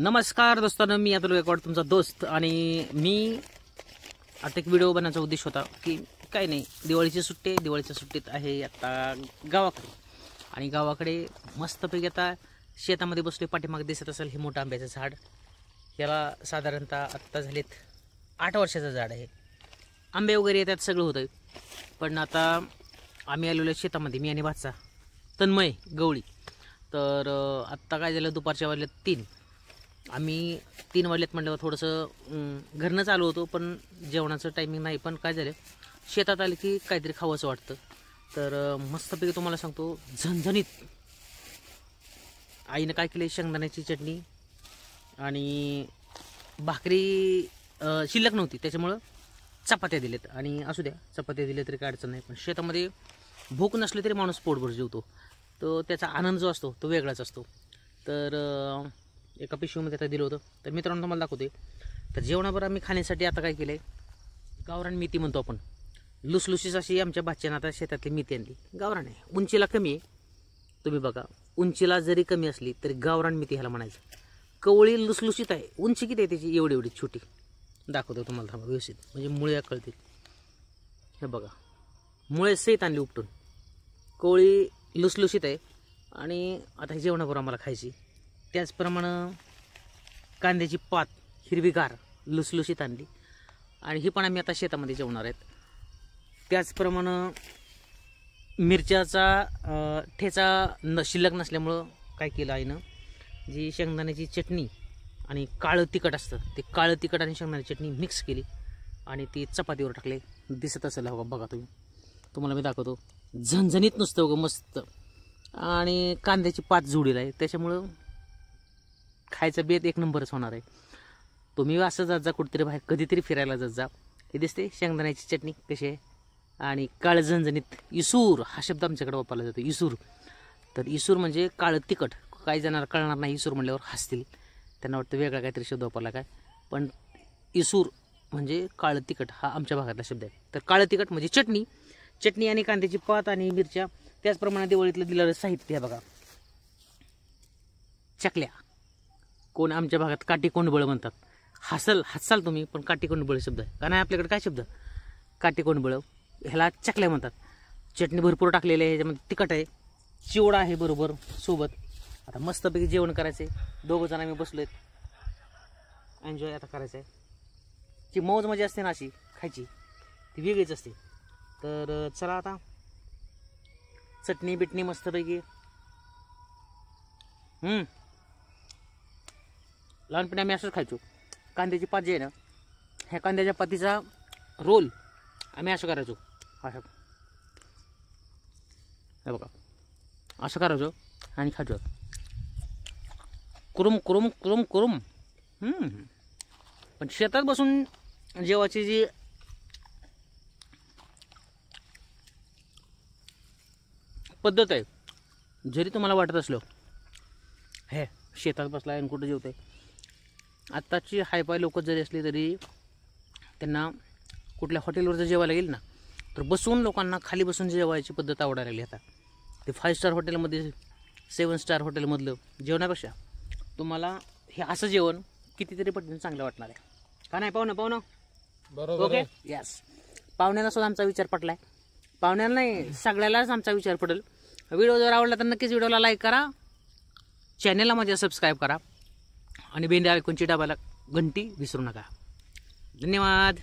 नमस्कार दोस्तांनो, मी अतुल गायकवाड तुमचा दोस्त. आणि मी आता एक व्हिडिओ बनवण्याचा उद्देश होता की काय नाही, दिवाळीची सुट्टीत आहे आता गावाकडे. आणि गावाकडे मस्तपैकी आता शेतामध्ये बसले. पाठीमागे दिसत असेल हे मोठं आंब्याचं झाड. याला साधारणतः आत्ता झालेत 8 वर्षाचं झाड आहे. आंबे वगैरे येतात, सगळं होतं. पण आता आम्ही आलेलो शेतामध्ये, मी आणि भाचा तन्मय गवळी. तर आत्ता काय झालं, दुपारच्या वाजल्यात 3. आम्ही 3 वाजल्यात म्हटल्यावर थोडंसं घरनंच आलो होतो, पण जेवणाचं टायमिंग नाही. पण काय झालं, शेतात आलं की काहीतरी खावंसं वाटतं. तर मस्तपैकी तुम्हाला सांगतो, झणझणीत आईनं काय केलं, शेंगदाण्याची चटणी आणि भाकरी शिल्लक नव्हती, त्याच्यामुळं चपात्या दिलेत. आणि असू द्या, चपात्या दिल्या तरी काय अडचण नाही. पण शेतामध्ये भूक नसली तरी माणूस पोटभर जेवतो, तो त्याचा आनंद जो असतो तो वेगळाच असतो. तर एका पिशवीमध्ये आता दिलं होतं. तर मित्रांनो तुम्हाला दाखवते. तर जेवणावर आम्ही खाण्यासाठी आता काय केलं आहे, गावरान मेथी म्हणतो आपण, लुसलुशीस अशी आमच्या भाच्यानं आता शेतातली मेथी आणली. गावरान आहे, उंचीला कमी आहे. तुम्ही बघा, उंचीला जरी कमी असली तरी गावरान मेथी ह्याला म्हणायचं. कवळी लुसलुशीत आहे. उंची किती आहे त्याची, एवढी एवढी छोटी. दाखवतो तुम्हाला, थांबा व्यवस्थित, म्हणजे मुळे कळतील. हे बघा, मुळे सहित आणली उपटून. कवळी लुसलुशीत आहे. आणि आता हे जेवणाबरोबर आम्हाला खायची. त्याचप्रमाणे कांद्याची पात हिरवीगार लुसलुशीत आणली, आणि ही पण आम्ही आता शेतामध्ये जेवणार आहेत. त्याचप्रमाणे मिरच्याचा ठेचा शिल्लक नसल्यामुळं काय केलं आईनं, जी शेंगदाण्याची चटणी आणि काळं तिखट असतं, ते काळं तिखट आणि शेंगदाण्याची चटणी मिक्स केली आणि ती चपातीवर टाकले. दिसत असेल हो, बघा तुम्ही, तुम्हाला मी दाखवतो. झणझणीत नुसतं वगैरे मस्त. आणि कांद्याची पात जोडीला आहे, त्याच्यामुळं खायचं बेत एक नंबरच होणार आहे. तुम्ही असं जात जा कुठेतरी बाहेर, कधीतरी फिरायला जात जा. हे दिसते शेंगदाण्याची चटणी कशी आहे, आणि काळं झणझणीत. इसूर हा शब्द आमच्याकडे वापरला जातो, इसूर. तर इसूर म्हणजे काळं तिखट. काही जणांना कळणार नाही, इसूर म्हणल्यावर हसतील, त्यांना वाटतं वेगळा काहीतरी शब्द वापरला काय. पण इसूर म्हणजे काळं तिखट हा आमच्या भागातला शब्द आहे. तर काळं तिखट म्हणजे चटणी आणि कांद्याची पात आणि मिरच्या. त्याचप्रमाणे दिवाळीतलं दिलेलं साहित्य बघा, चकल्या. कोण आमच्या भागात काठी कोंडबळ म्हणतात. हसाल तुम्ही, पण काठी कोंडबळ शब्द आहे का नाही आपल्याकडे. काय शब्द, काठी कोंडबळ, ह्याला चकल्या म्हणतात. चटणी भरपूर टाकलेली आहे, ह्याच्यामध्ये तिखट आहे, चिवडा आहे बरोबर सोबत. आता मस्तपैकी जेवण करायचं आहे. 2 जण आम्ही बसलोय, एन्जॉय आता करायचं आहे. जी मौज मजा असते ना अशी खायची, ती वेगळीच असते. तर चला आता, चटणी बिटणी मस्तपैकी. लहानपणी आम्ही असंच खायचो. कांद्याची पात जी आहे ना, ह्या कांद्याच्या पातीचा रोल आम्ही असं करायचो. असं हे बघा, असं करायचो आणि खायचो. कुरुम कुरुम कुरुम कुरुम. पण शेतात बसून जेवायची जी पद्धत आहे, जरी तुम्हाला वाटत असलं हे शेतात बसला आणि कुठं जेवते, आत्ताची हायपाय लोक जरी असली तरी त्यांना कुठल्या हॉटेलवर जर जेवायला गेली ना, तर बसून लोकांना खाली बसून जेवायची पद्धत आवडायला लागली. आता ते 5 स्टार हॉटेलमध्ये, 7 स्टार हॉटेलमधलं जेवणापेक्षा तुम्हाला हे असं जेवण कितीतरी पटीने चांगलं वाटणार आहे का नाही. पाहुणं बरोबर, ओके, यस. पाहुण्यांना सुद्धा आमचा विचार पटलाय. पाहुण्यांना नाही, सगळ्यालाच आमचा विचार पडेल. व्हिडिओ जर आवडला तर नक्कीच व्हिडिओला लाईक करा, चॅनलला माझ्या सबस्क्राईब करा, आणि बेंद्या आयकॉनची दाबायला घंटी विसरू नका. धन्यवाद.